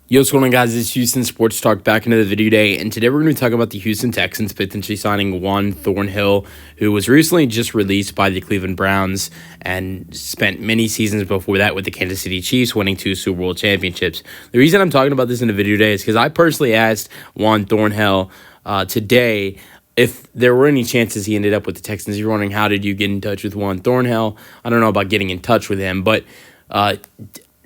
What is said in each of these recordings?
Yo, what's going on, guys? It's Houston Sports Talk back into the video today, and today we're going to be talking about the Houston Texans potentially signing Juan Thornhill, who was recently just released by the Cleveland Browns and spent many seasons before that with the Kansas City Chiefs, winning 2 Super Bowl championships. The reason I'm talking about this in the video today is because I personally asked Juan Thornhill today if there were any chances he ended up with the Texans. You're wondering, how did you get in touch with Juan Thornhill? I don't know about getting in touch with him, but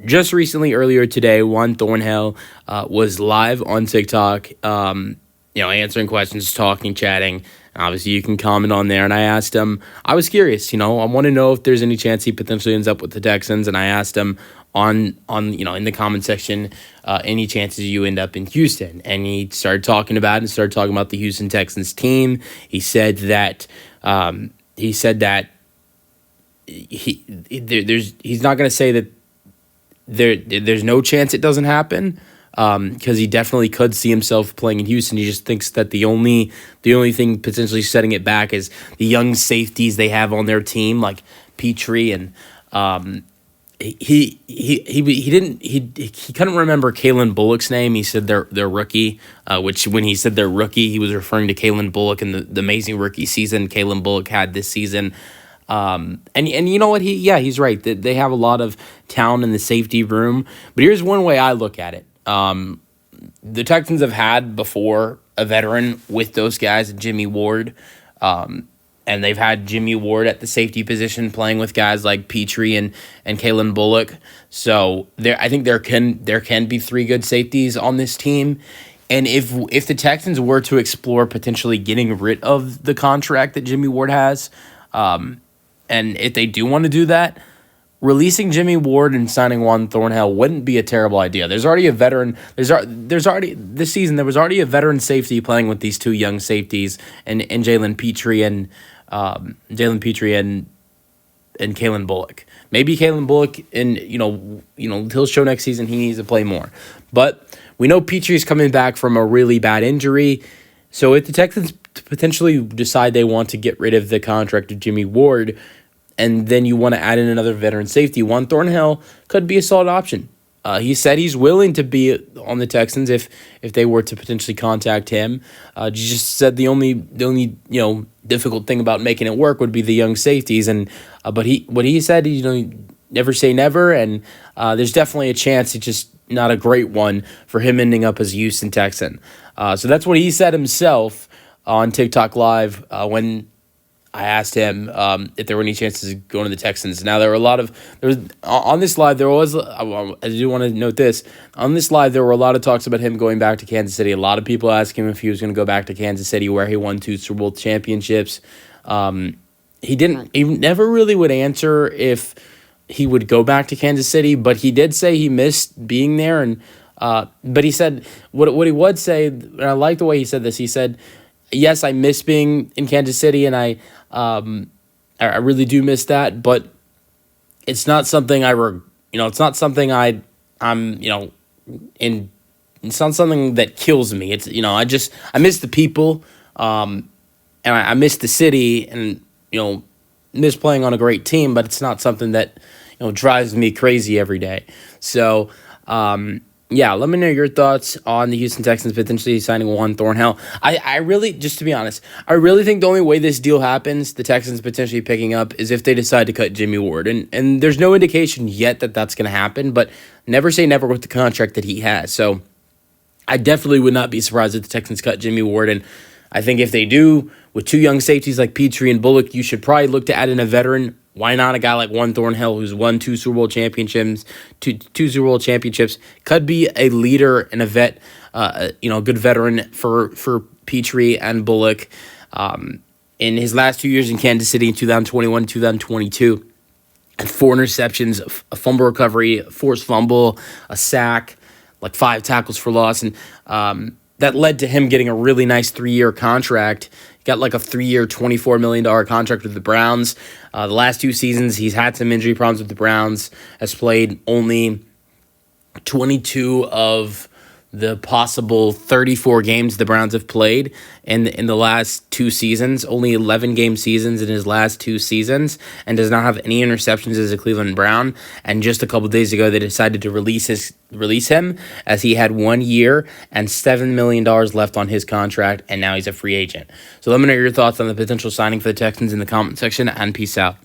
just recently, earlier today, Juan Thornhill was live on TikTok, answering questions, talking, chatting. Obviously, you can comment on there. And I asked him, I was curious, I want to know if there's any chance he potentially ends up with the Texans. And I asked him in the comment section, any chances you end up in Houston. And he started talking about it and started talking about the Houston Texans team. He said that he's not going to say that there's no chance it doesn't happen, because he definitely could see himself playing in Houston. He just thinks that the only thing potentially setting it back is the young safeties they have on their team, like Petrie, and he couldn't remember Kalen Bullock's name. He said their rookie, which when he said their rookie, he was referring to Kalen Bullock and the amazing rookie season Kalen Bullock had this season. And you know what? He's right. They have a lot of talent in the safety room. But here's one way I look at it. The Texans have had before a veteran with those guys, Jimmy Ward. And they've had Jimmy Ward at the safety position playing with guys like Petrie and Kalen Bullock. So I think there can be 3 good safeties on this team. And if the Texans were to explore potentially getting rid of the contract that Jimmy Ward has, and if they do want to do that, releasing Jimmy Ward and signing Juan Thornhill wouldn't be a terrible idea. There's already a veteran. There's already this season there was already a veteran safety playing with these 2 young safeties and Jalen Petrie and Kalen Bullock. Maybe Kalen Bullock, and he'll show next season he needs to play more. But we know Petrie's coming back from a really bad injury. So if the Texans potentially decide they want to get rid of the contract of Jimmy Ward, and then you want to add in another veteran safety, Juan Thornhill could be a solid option. He said he's willing to be on the Texans if they were to potentially contact him. Just said the only difficult thing about making it work would be the young safeties, and but he said never say never, and there's definitely a chance. It's just not a great one for him ending up as a Houston Texan. So that's what he said himself on TikTok Live when I asked him if there were any chances of going to the Texans. Now, on this live, there was, I do want to note this, on this live, there were a lot of talks about him going back to Kansas City. A lot of people asked him if he was going to go back to Kansas City, where he won 2 Super Bowl championships. He never really would answer if he would go back to Kansas City, but he did say he missed being there. And but he said, what he would say, and I like the way he said this, he said, yes, I miss being in Kansas City, and I really do miss that, but it's not something it's not something it's not something that kills me. It's, I miss the people, and I miss the city, and, miss playing on a great team, but it's not something that, drives me crazy every day. So, let me know your thoughts on the Houston Texans potentially signing Juan Thornhill. I really, just to be honest, I really think the only way this deal happens, the Texans potentially picking up, is if they decide to cut Jimmy Ward. And there's no indication yet that that's going to happen, but never say never with the contract that he has. So I definitely would not be surprised if the Texans cut Jimmy Ward. And I think if they do, with 2 young safeties like Petrie and Bullock, you should probably look to add in a veteran. Why not a guy like Juan Thornhill, who's won 2 Super Bowl championships, two Super Bowl championships, could be a leader and a vet, good veteran for Petrie and Bullock. In his last 2 years in Kansas City, in 2021, 2022, had 4 interceptions, a fumble recovery, a forced fumble, a sack, like 5 tackles for loss, and that led to him getting a really nice 3-year contract. He got like a 3-year, $24 million contract with the Browns. The last 2 seasons, he's had some injury problems with the Browns, has played only 22 of the possible 34 games the Browns have played in the last 2 seasons, only 11-game seasons in his last 2 seasons, and does not have any interceptions as a Cleveland Brown. And just a couple days ago, they decided to release him as he had 1 year and $7 million left on his contract, and now he's a free agent. So let me know your thoughts on the potential signing for the Texans in the comment section, and peace out.